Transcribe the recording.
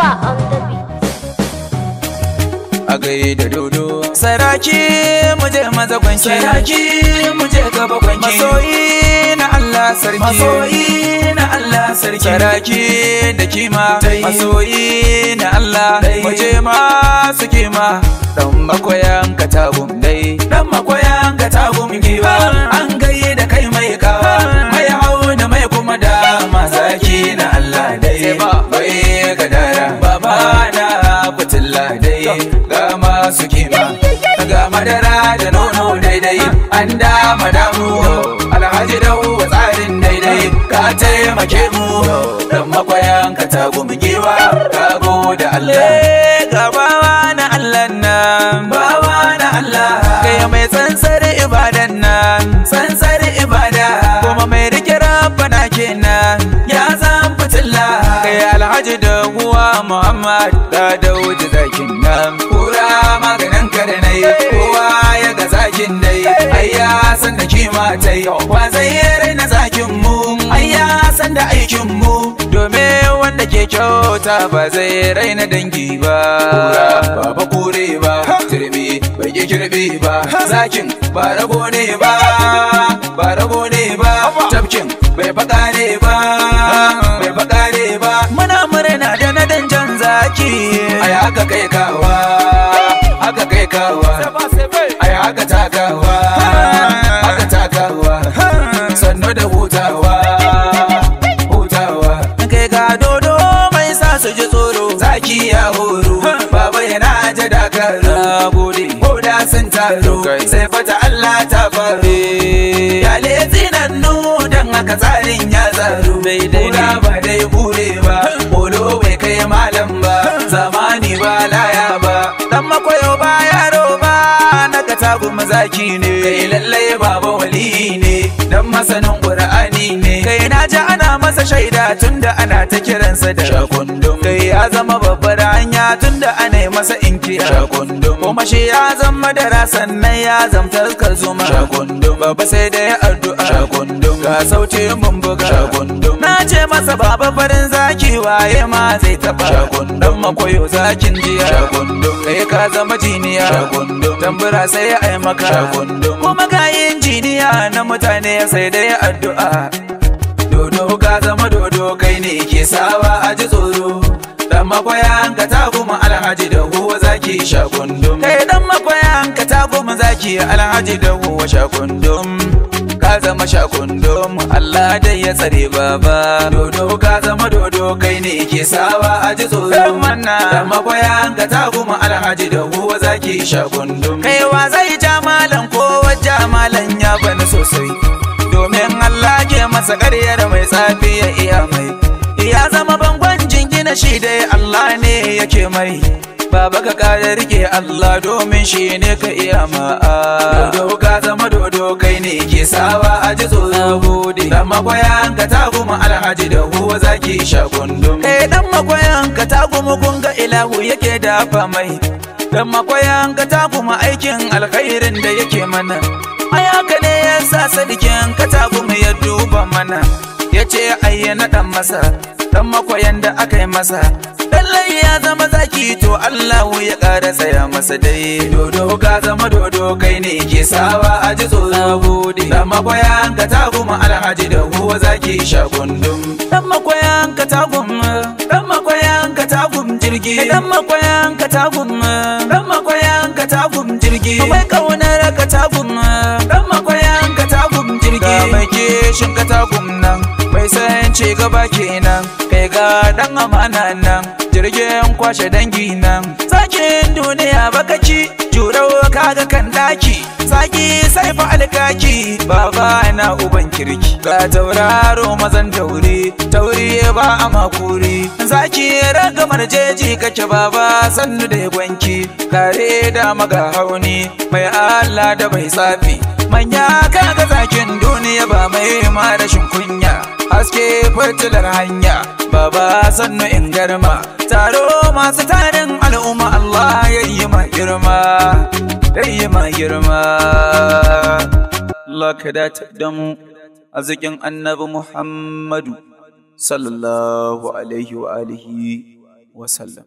Baba on the beat. A gaida dodo saraki muje maza kwanci, saraki muje gaba kwanci, masoyi na Allah sarki, masoyi na Allah sarki, saraki da kima, masoyi na Allah muje masu kima. Dan makoyan katagum dai, dan makoyan katagum giwa, an gaida kai mai kawa, mai hauna mai kuma da mazaki na Allah dai, bai gadara baba na fitilla dai, ga masu kima, ga madara da nono daidai, an dama damu alhaji da uwa tsarin daidai, ka taimake mu dan makwayan katagum giwa, ka gode Allah. Ga bawa na Allah nan, bawa na Allah, kai mai tsantsar ibadan nan, tsantsar ibada, kuma mai rike rabbana kenan, ya zan fitilla, kai alhaji da uwa Muhammad da Dauji zakin nan, kura maganin ka da nai, kowa ya ga zakin dai, ai ya san da kima tai, ba zai raina zakin mu, ai ya san da aikin mu, domin wanda ke kyauta ba zai raina dangi ba. Kura ba kore ba, turbi bai ki kirbi ba, zakin ba rago ne ba, ba rago ne ba, tafkin bai baka ne ba, bai baka ne ba. Muna murna da na danjan zaki, ai haka kai kawa, haka kai kawa, ai haka takawa, haka takawa, sannu da hutawa, hutawa. Kai ga dodo mai sa su ji tsoro, zaki ya horo, baba yana ta dakaru, gode koda sun taro, sai fata Allah ta faru, ya lezi nan nu dan haka tsarin ya tsaro, bai daina ba dai bure ba, bolo bai kai malam ba, zamani ba laya ba, dan makoyo ba yaro ba, na katagum zaki ne, kai lallai baba wali ne, dan masanin Qur'ani ne, kai na ji ana masa shaida tunda ana ta kiransa da shakundum, kai ya zama babbar hanya tunda ana masa inkiya shakundum, kuma shi ya zama dara sannan ya zamta zuma shakundum, baba sai da ya addu'a shakundum, ga sauti mun buga shakundum, na ce masa baba farin zaki waye ma zai taba shakundum, makoyo zakin jiya shakundum, kai ka zama jiniya shakundum, tambura sai ya ai maka shakundum, kuma ga injiniya na mutane sai da ya addu'a. Dodo ka zama dodo kai ne ke sawa a ji tsoro, dan makwayan ka ta kuma alhaji da huwa zaki shakundum, kai dan makwayan ka ta kuma zaki alhaji da huwa shakundum, ka zama shakundum, Allah dai ya tsare baba. Dodo ka zama dodo kai ne ke sawa a ji tsoro, dan makwayan ka ta kuma alhaji da huwa zaki shakundum, kai wa zai ja malan ko wajja malan ya bani sosai, domin Allah ke masa ƙaryar mai tsafi ya iya mai, ya zama bangon jingina shi dai Allah ne yake mai, baba ka ƙara rike Allah domin shi ne ka iya ma'a. Dodo ka zama dodo kai ne ke sawa a ji tsoro, gode dan makwayan ka ta kuma alhaji da huwa zaki shakundum, kai dan makwayan ka ta kuma kun ga ilahu yake dafa mai, dan makwayan ka ta kuma aikin alkhairin da yake mana, ayaka ne ya sa sadikin katagum ya duba mana, ya ce ayyana dan masa dan makwayan da aka yi masa, lallai ya zama zaki to Allahu ya ƙara tsaya masa dai. Dodo ka zama dodo kai ne ke sawa a ji tsoro, gode dan makwayan katagum alhaji da huwa zaki shakundum, dan makwayan katagum, dan makwayan katagum jirgi, dan makwayan katagum, dan makwayan katagum jirgi, mai kaunar katagum, dan makwayan katagum jirgi, mai kishin katagum nan, mai san ci gaba kenan, kai ga dan amana nan, jirgin kwashe dangi nan, zakin duniya bakaci jurau kaga kan daki, zaki sai fa alkaki, baba na uban kirki, ga tauraro mazan tauri, tauri ba a makuri, zaki ragamar jeji kake baba sannu da gwanki, kare da maga hauni, mai Allah da bai tsafi, manya kaga zakin duniya ba mai ma rashin kunya, haske fitilar hanya, baba sannu in garma, taro masu tarin al'umma Allah yayi ma girma, yayi ma girma. Allah ka dace da mu arzikin annabi Muhammadu sallallahu alaihi wa alihi wasallam.